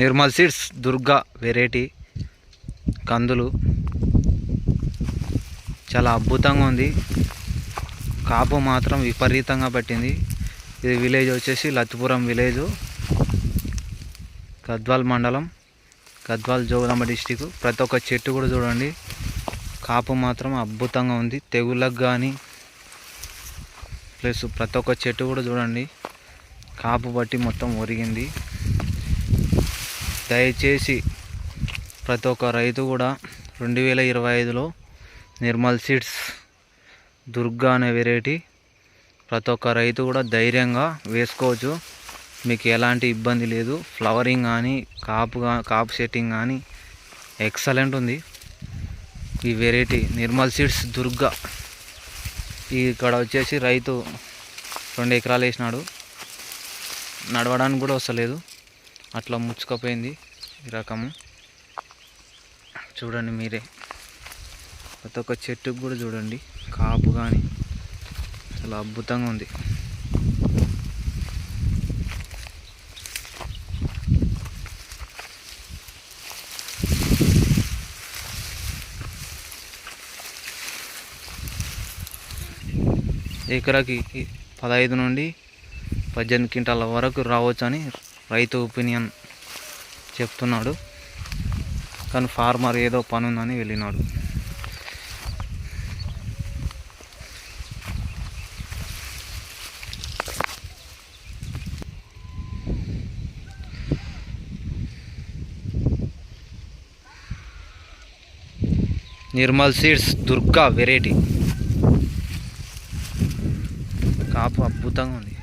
Nirmal seeds Durga variety కందులు చాలా అద్భుతంగా ఉంది. కాపు మాత్రం విపరీతంగా పట్టింది. ఇది విలేజ్ వచ్చేసి లత్తిపురం విలేజు, గద్వాల్ మండలం, గద్వాల్ జోగులాంబ డిస్టిక్. ప్రతి ఒక్క చెట్టు కూడా చూడండి, కాపు మాత్రం అద్భుతంగా ఉంది. తెగుళ్ళకు కానీ ప్లస్ ప్రతి ఒక్క చెట్టు కూడా చూడండి కాపు బట్టి మొత్తం ఒరిగింది. దయచేసి ప్రతి ఒక్క రైతు కూడా 2025లో నిర్మల్ సీడ్స్ దుర్గా అనే వెరైటీ ప్రతి ఒక్క రైతు కూడా ధైర్యంగా వేసుకోవచ్చు. మీకు ఎలాంటి ఇబ్బంది లేదు. ఫ్లవరింగ్ కానీ కాపు సెట్టింగ్ కానీ ఎక్సలెంట్ ఉంది ఈ వెరైటీ నిర్మల్ సీడ్స్ దుర్గా. ఇక్కడ వచ్చేసి రైతు 2 ఎకరాలు వేసినాడు, నడవడానికి కూడా వస్తలేదు, అట్లా ముచ్చుకపోయింది ఈ రకము. చూడండి మీరే, ప్రతి ఒక్క చెట్టుకు కూడా చూడండి కాపు కానీ చాలా అద్భుతంగా ఉంది. ఎకరాకి 15 నుండి 18 క్వింటాల వరకు రావచ్చు అని రైతు ఒపీనియన్ చెప్తున్నాడు. కానీ ఫార్మర్ ఏదో పని ఉందని వెళ్ళినాడు. నిర్మల్ సీడ్స్ దుర్గా వెరైటీ కాపు అద్భుతంగా ఉంది.